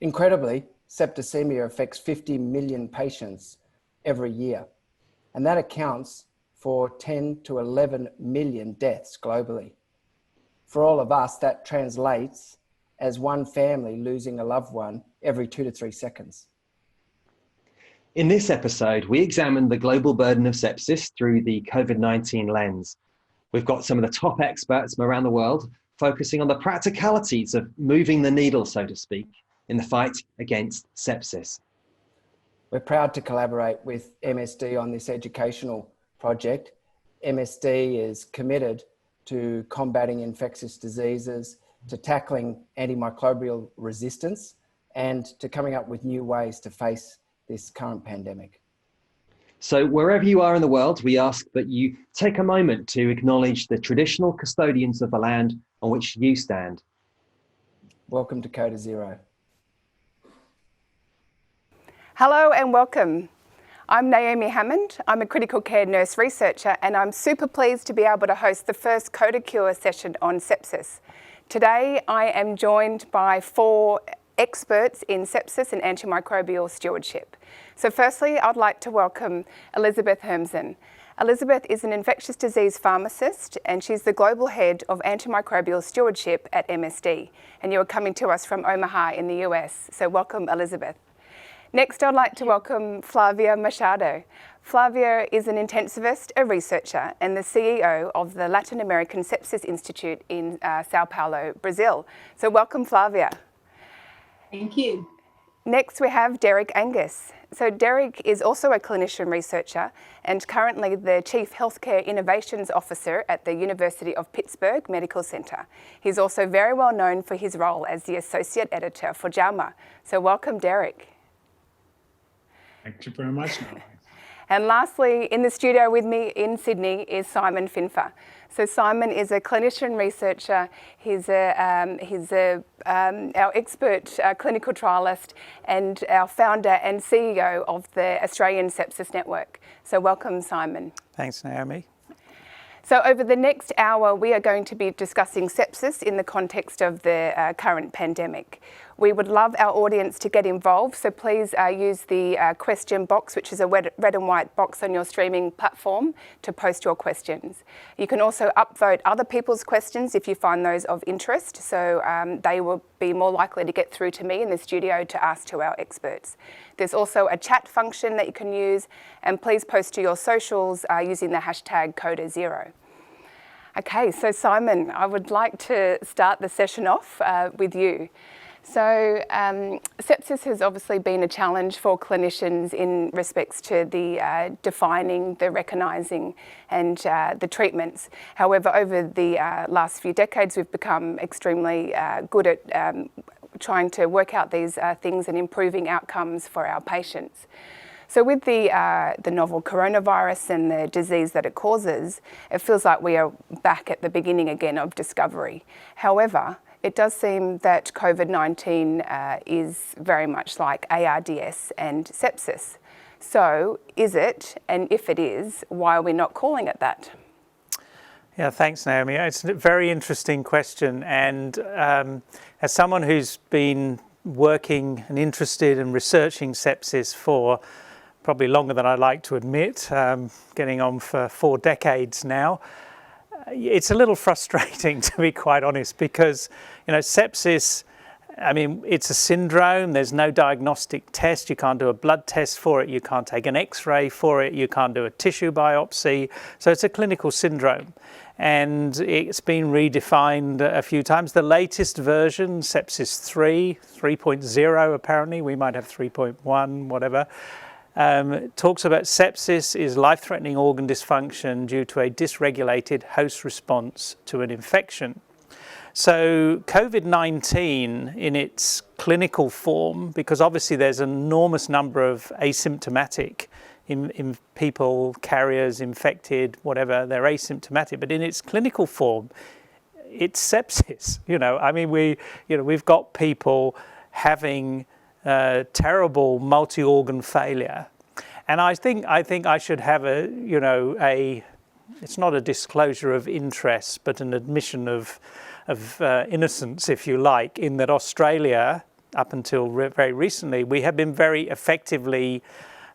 Incredibly, septicemia affects 50 million patients every year, and that accounts for 10 to 11 million deaths globally. For all of us, that translates as one family losing a loved one every 2 to 3 seconds. In this episode, we examine the global burden of sepsis through the COVID-19 lens. We've got some of the top experts from around the world focusing on the practicalities of moving the needle, so to speak, in the fight against sepsis. We're proud to collaborate with MSD on this educational project. MSD is committed to combating infectious diseases, to tackling antimicrobial resistance, and to coming up with new ways to face this current pandemic. So wherever you are in the world, we ask that you take a moment to acknowledge the traditional custodians of the land on which you stand. Welcome to Coda Zero. Hello and welcome. I'm Naomi Hammond. I'm a critical care nurse researcher, and I'm super pleased to be able to host the first Coda Cure session on sepsis. Today, I am joined by 4 experts in sepsis and antimicrobial stewardship. So firstly, I'd like to welcome Elizabeth Hermsen. Elizabeth is an infectious disease pharmacist, and she's the global head of antimicrobial stewardship at MSD. And you're coming to us from Omaha in the US. So welcome, Elizabeth. Next, I'd like to welcome Flavia Machado. Flavia is an intensivist, a researcher, and the CEO of the Latin American Sepsis Institute in Sao Paulo, Brazil. So welcome, Flavia. Thank you. Next, we have Derek Angus. So Derek is also a clinician researcher and currently the Chief Healthcare Innovations Officer at the University of Pittsburgh Medical Center. He's also very well known for his role as the Associate Editor for JAMA. So welcome, Derek. Thank you very much, Naomi. And lastly, in the studio with me in Sydney is Simon Finfer. So Simon is a clinician researcher. He's our expert clinical trialist and our founder and CEO of the Australian Sepsis Network. So welcome, Simon. Thanks, Naomi. So over the next hour, we are going to be discussing sepsis in the context of the current pandemic. We would love our audience to get involved, so please use the question box, which is a red and white box on your streaming platform, to post your questions. You can also upvote other people's questions if you find those of interest, so they will be more likely to get through to me in the studio to ask to our experts. There's also a chat function that you can use, and please post to your socials using the hashtag CODA0. Okay, so Simon, I would like to start the session off with you. So sepsis has obviously been a challenge for clinicians in respects to the defining, the recognising and the treatments. However, over the last few decades, we've become extremely good at trying to work out these things and improving outcomes for our patients. So with the novel coronavirus and the disease that it causes, it feels like we are back at the beginning again of discovery. However, it does seem that COVID-19 is very much like ARDS and sepsis. So is it, and if it is, why are we not calling it that? Yeah, thanks, Naomi. It's a very interesting question. And as someone who's been working and interested in researching sepsis for probably longer than I'd like to admit, getting on for 4 decades now, it's a little frustrating, to be quite honest, because, you know, sepsis, I mean, it's a syndrome. There's no diagnostic test. You can't do a blood test for it. You can't take an X-ray for it. You can't do a tissue biopsy. So it's a clinical syndrome. And it's been redefined a few times. The latest version, Sepsis 3.0 apparently, we might have 3.1, whatever, talks about sepsis is life-threatening organ dysfunction due to a dysregulated host response to an infection. So COVID-19 in its clinical form, because obviously there's an enormous number of asymptomatic in people, carriers, infected, whatever, they're asymptomatic, but in its clinical form, it's sepsis. You know, I mean, we've got people having terrible multi-organ failure, and I think I should have it's not a disclosure of interest, but an admission of innocence, if you like, in that Australia up until very recently, we have been very effectively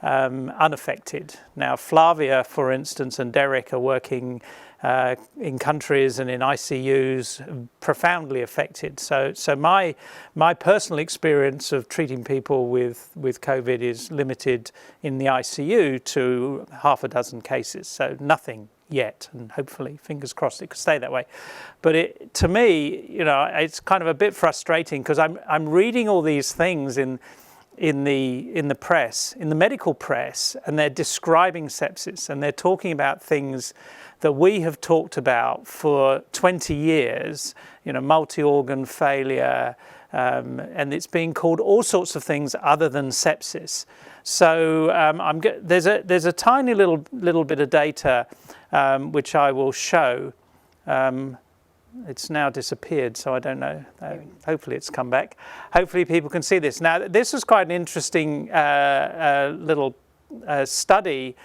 unaffected. Now, Flavia, for instance, and Derek are working in countries and in ICUs profoundly affected. So my personal experience of treating people with COVID is limited in the ICU to half a dozen cases. So nothing yet, and hopefully, fingers crossed, it could stay that way. But to me, it's kind of a bit frustrating because I'm reading all these things in the press, in the medical press, and they're describing sepsis, and they're talking about things that we have talked about for 20 years, multi-organ failure, and it's being called all sorts of things other than sepsis. So there's a tiny little bit of data which I will show. It's now disappeared, so I don't know. Hopefully it's come back. Hopefully people can see this. Now, this was quite an interesting little study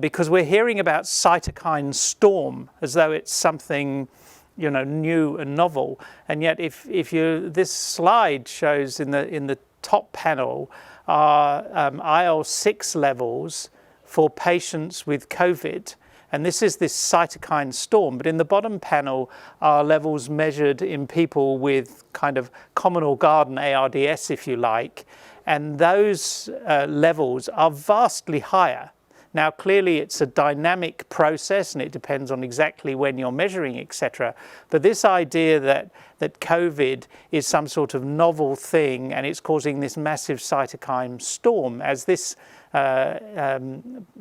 because we're hearing about cytokine storm as though it's something new and novel. And yet, this slide shows in the top panel are IL-6 levels for patients with COVID. And this is this cytokine storm. But in the bottom panel are levels measured in people with kind of common or garden ARDS, if you like. And those levels are vastly higher. Now, clearly, it's a dynamic process, and it depends on exactly when you're measuring, etc. But this idea that COVID is some sort of novel thing, and it's causing this massive cytokine storm, as this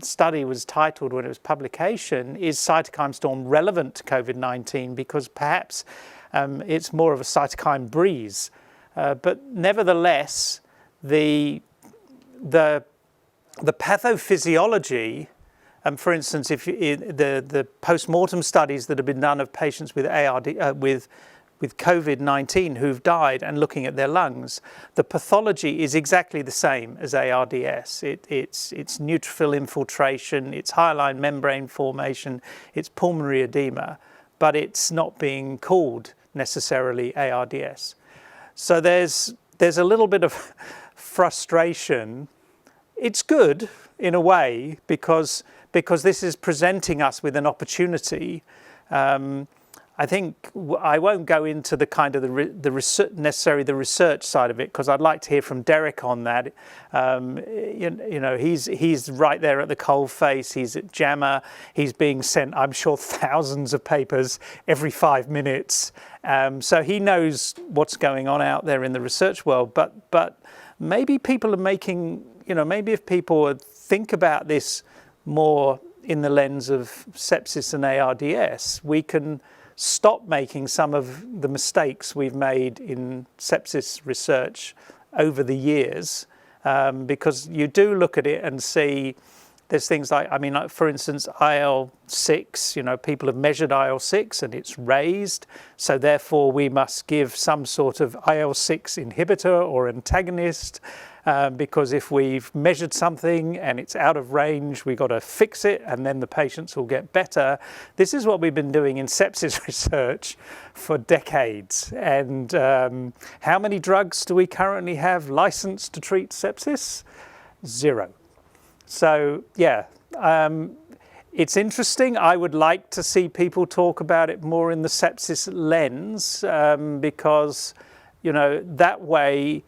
study was titled when it was publication, is cytokine storm relevant to COVID-19? Because perhaps it's more of a cytokine breeze. But nevertheless, the pathophysiology, for instance, if the post-mortem studies that have been done of patients with with COVID-19 who've died and looking at their lungs, the pathology is exactly the same as ARDS. It's neutrophil infiltration, it's hyaline membrane formation, it's pulmonary edema, but it's not being called necessarily ARDS. So there's a little bit of frustration. It's good in a way because this is presenting us with an opportunity. I think I won't go into the kind of the research side of it because I'd like to hear from Derek on that. He's right there at the coalface. He's at JAMA. He's being sent, I'm sure, thousands of papers every 5 minutes. So he knows what's going on out there in the research world. But maybe people are making, maybe if people think about this more in the lens of sepsis and ARDS, we can stop making some of the mistakes we've made in sepsis research over the years, because you do look at it and see there's things like, for instance, IL-6, people have measured IL-6 and it's raised, so therefore we must give some sort of IL-6 inhibitor or antagonist, because if we've measured something and it's out of range, we've got to fix it and then the patients will get better. This is what we've been doing in sepsis research for decades. And how many drugs do we currently have licensed to treat sepsis? 0. So, yeah, it's interesting. I would like to see people talk about it more in the sepsis lens, because, that way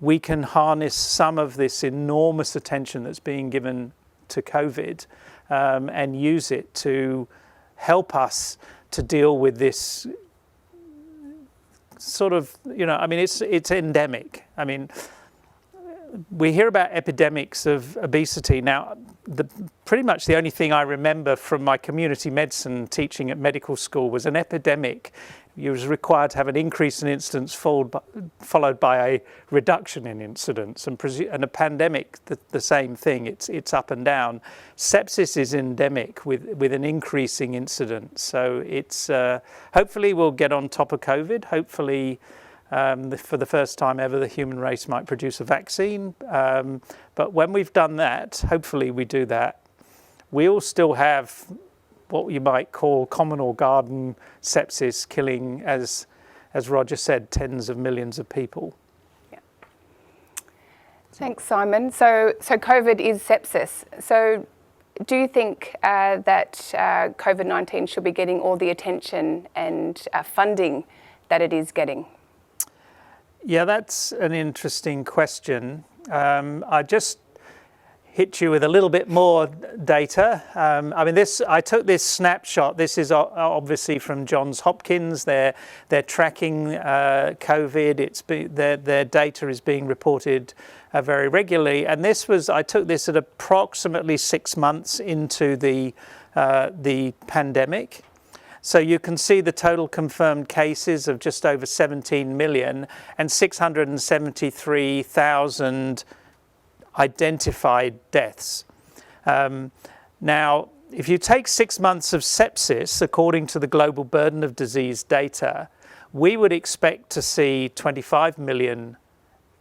we can harness some of this enormous attention that's being given to COVID, and use it to help us to deal with this sort of, it's endemic. We hear about epidemics of obesity. Now, pretty much the only thing I remember from my community medicine teaching at medical school was an epidemic. You was required to have an increase in incidence followed by a reduction in incidence, and a pandemic, the same thing. It's up and down. Sepsis is endemic with an increasing incidence. So it's hopefully we'll get on top of COVID. Hopefully, for the first time ever, the human race might produce a vaccine. But when we've done that, hopefully we do that, we'll still have what you might call common or garden sepsis, killing, as Roger said, tens of millions of people. Yeah. Thanks, Simon. So COVID is sepsis. So do you think that COVID-19 should be getting all the attention and funding that it is getting? Yeah, that's an interesting question. I just hit you with a little bit more data. I mean, I took this snapshot. This is obviously from Johns Hopkins. They're tracking COVID. Their data is being reported very regularly. And I took this at approximately 6 months into the pandemic. So you can see the total confirmed cases of just over 17 million and 673,000 identified deaths. Now, if you take 6 months of sepsis, according to the global burden of disease data, we would expect to see 25 million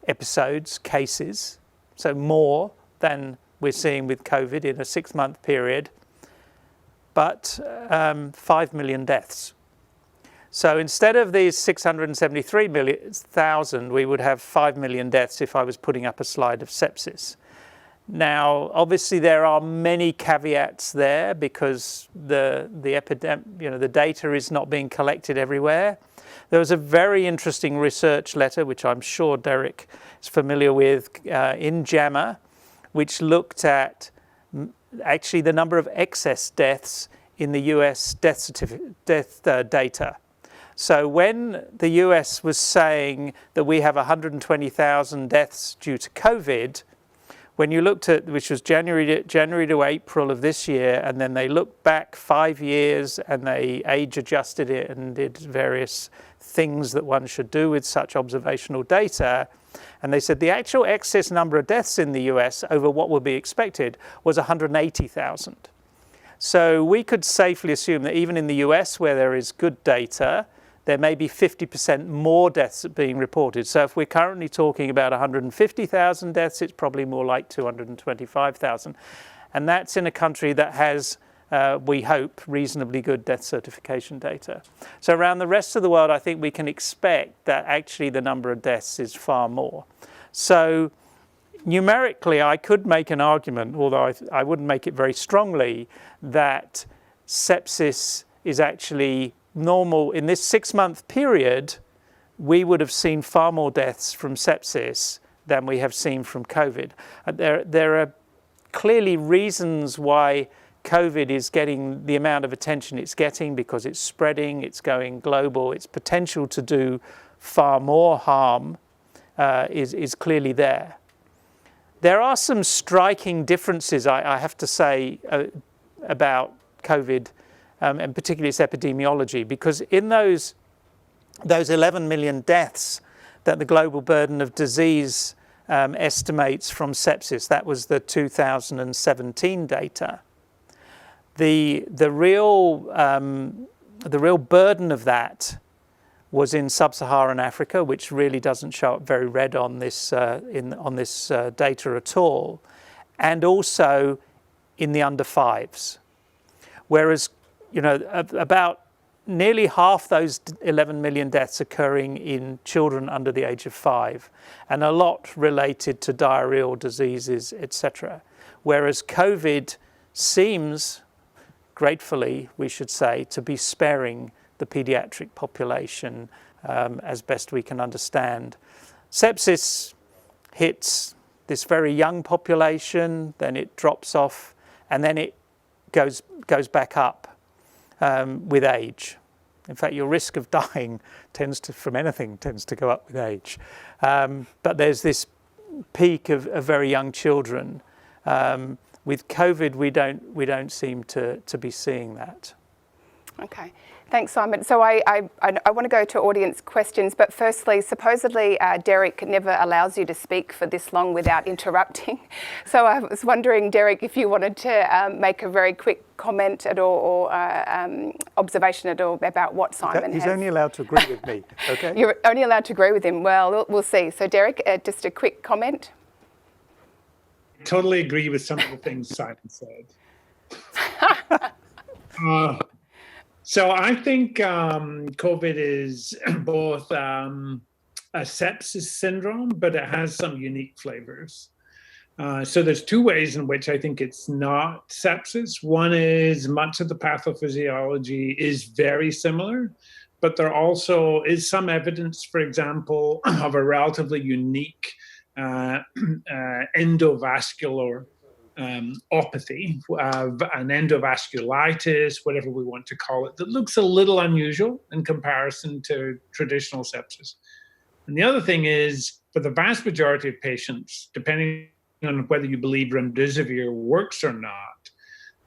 episodes, cases, so more than we're seeing with COVID in a 6-month period, but 5 million deaths. So instead of these 673,000, we would have 5 million deaths if I was putting up a slide of sepsis. Now, obviously, there are many caveats there because the data is not being collected everywhere. There was a very interesting research letter, which I'm sure Derek is familiar with, in JAMA, which looked at actually the number of excess deaths in the US death data. So when the US was saying that we have 120,000 deaths due to COVID, when you looked at, which was January to April of this year, and then they looked back 5 years and they age adjusted it and did various things that one should do with such observational data. And they said the actual excess number of deaths in the US over what would be expected was 180,000. So we could safely assume that even in the US, where there is good data, there may be 50% more deaths being reported. So if we're currently talking about 150,000 deaths, it's probably more like 225,000. And that's in a country that has, we hope, reasonably good death certification data. So around the rest of the world, I think we can expect that actually the number of deaths is far more. So numerically, I could make an argument, although I wouldn't make it very strongly, that sepsis is actually normal. In this 6-month period, we would have seen far more deaths from sepsis than we have seen from COVID. There are clearly reasons why COVID is getting the amount of attention it's getting, because it's spreading, it's going global, its potential to do far more harm is clearly there. There are some striking differences, I have to say, about COVID, and particularly its epidemiology, because in those 11 million deaths that the global burden of disease estimates from sepsis, that was the 2017 data. The real burden of that was in sub-Saharan Africa, which really doesn't show up very red on this data at all, and also in the under 5s. Whereas, about nearly half those 11 million deaths occurring in children under the age of 5, and a lot related to diarrheal diseases, etc. Whereas COVID seems, gratefully, we should say, to be sparing the pediatric population as best we can understand. Sepsis hits this very young population, then it drops off, and then it goes back up with age. In fact, your risk of dying from anything tends to go up with age. But there's this peak of very young children. With COVID, we don't seem to be seeing that. Okay, thanks, Simon. So I want to go to audience questions, but firstly, supposedly Derek never allows you to speak for this long without interrupting. So I was wondering, Derek, if you wanted to make a very quick comment at all, or observation at all about what Simon has. He's only allowed to agree with me, okay? You're only allowed to agree with him. Well, we'll see. So Derek, just a quick comment. I totally agree with some of the things Simon said. So I think COVID is both a sepsis syndrome, but it has some unique flavors. So there's two ways in which I think it's not sepsis. One is much of the pathophysiology is very similar, but there also is some evidence, for example, of a relatively unique endovascular opathy, an endovasculitis, whatever we want to call it, that looks a little unusual in comparison to traditional sepsis. And the other thing is, for the vast majority of patients, depending on whether you believe remdesivir works or not,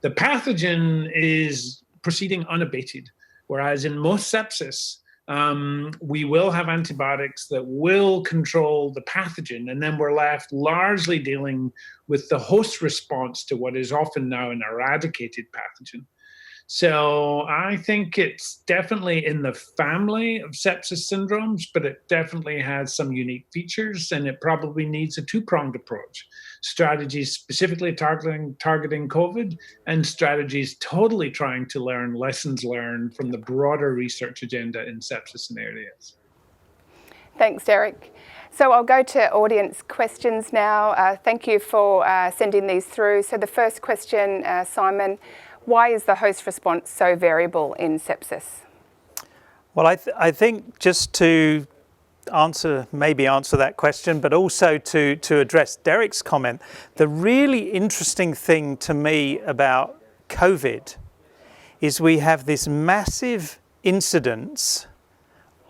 the pathogen is proceeding unabated, whereas in most sepsis, we will have antibiotics that will control the pathogen, and then we're left largely dealing with the host response to what is often now an eradicated pathogen. So I think it's definitely in the family of sepsis syndromes, but it definitely has some unique features, and it probably needs a two-pronged approach. Strategies specifically targeting COVID, and strategies totally trying to learn lessons learned from the broader research agenda in sepsis and ARDS. Thanks, Derek. So I'll go to audience questions now. Thank you for sending these through. So the first question, Simon, why is the host response so variable in sepsis? Well, I think just to answer that question, but also to address Derek's comment, the really interesting thing to me about COVID is we have this massive incidence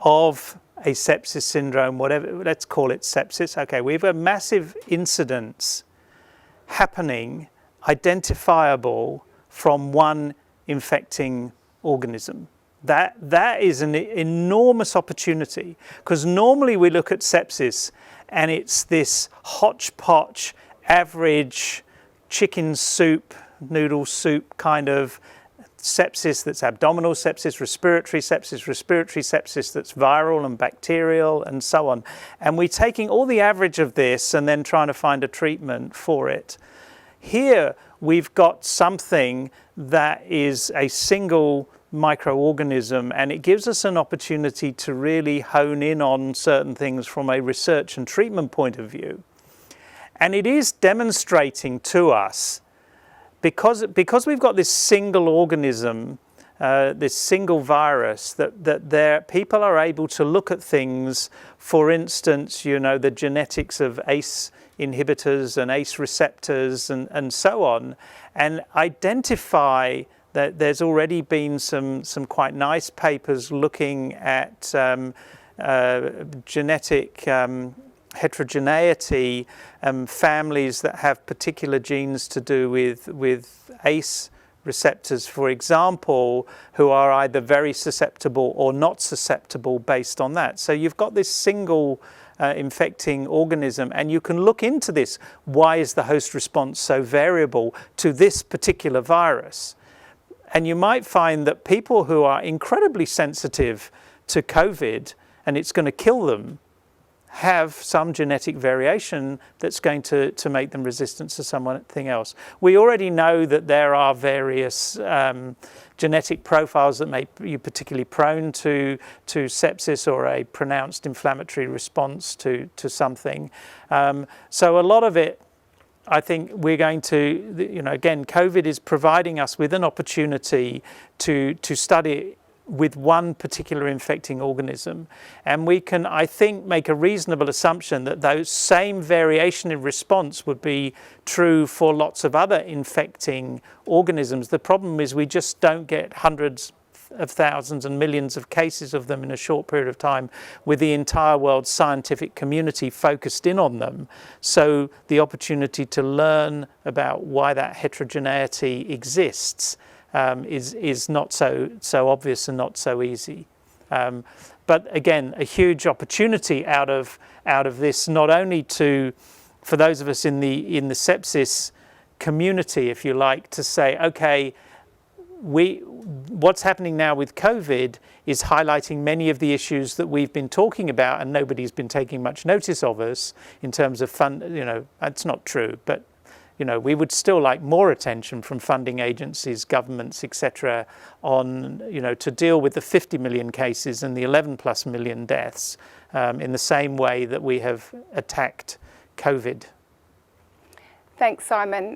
of a sepsis syndrome, whatever, let's call it sepsis. Okay, we have a massive incidence happening, identifiable from one infecting organism. That is an enormous opportunity, because normally we look at sepsis and it's this hodgepodge, average chicken soup, noodle soup kind of sepsis that's abdominal sepsis, respiratory sepsis that's viral and bacterial and so on. And we're taking all the average of this and then trying to find a treatment for it. Here we've got something that is a single microorganism, and it gives us an opportunity to really hone in on certain things from a research and treatment point of view. And it is demonstrating to us, because we've got this single organism, this single virus, that people are able to look at things, for instance, the genetics of ACE inhibitors and ACE receptors and so on, and identify that there's already been some quite nice papers looking at genetic heterogeneity, families that have particular genes to do with ACE receptors, for example, who are either very susceptible or not susceptible based on that. So you've got this single infecting organism, and you can look into this. Why is the host response so variable to this particular virus? And you might find that people who are incredibly sensitive to COVID and it's going to kill them have some genetic variation that's going to make them resistant to something else. We already know that there are various genetic profiles that make you particularly prone to sepsis or a pronounced inflammatory response to something. So a lot of it, I think we're going to, again, COVID is providing us with an opportunity to study with one particular infecting organism. And we can, I think, make a reasonable assumption that those same variation in response would be true for lots of other infecting organisms. The problem is we just don't get hundreds of thousands and millions of cases of them in a short period of time with the entire world's scientific community focused in on them. So the opportunity to learn about why that heterogeneity exists is not so obvious and not so easy. But again, a huge opportunity out of this, not only for those of us in the sepsis community, if you like, to say, okay, what's happening now with COVID is highlighting many of the issues that we've been talking about, and nobody's been taking much notice of us in terms of it's not true, but you know, we would still like more attention from funding agencies, governments, etc., on, you know, to deal with the 50 million cases and the 11+ million deaths in the same way that we have attacked COVID. Thanks, Simon.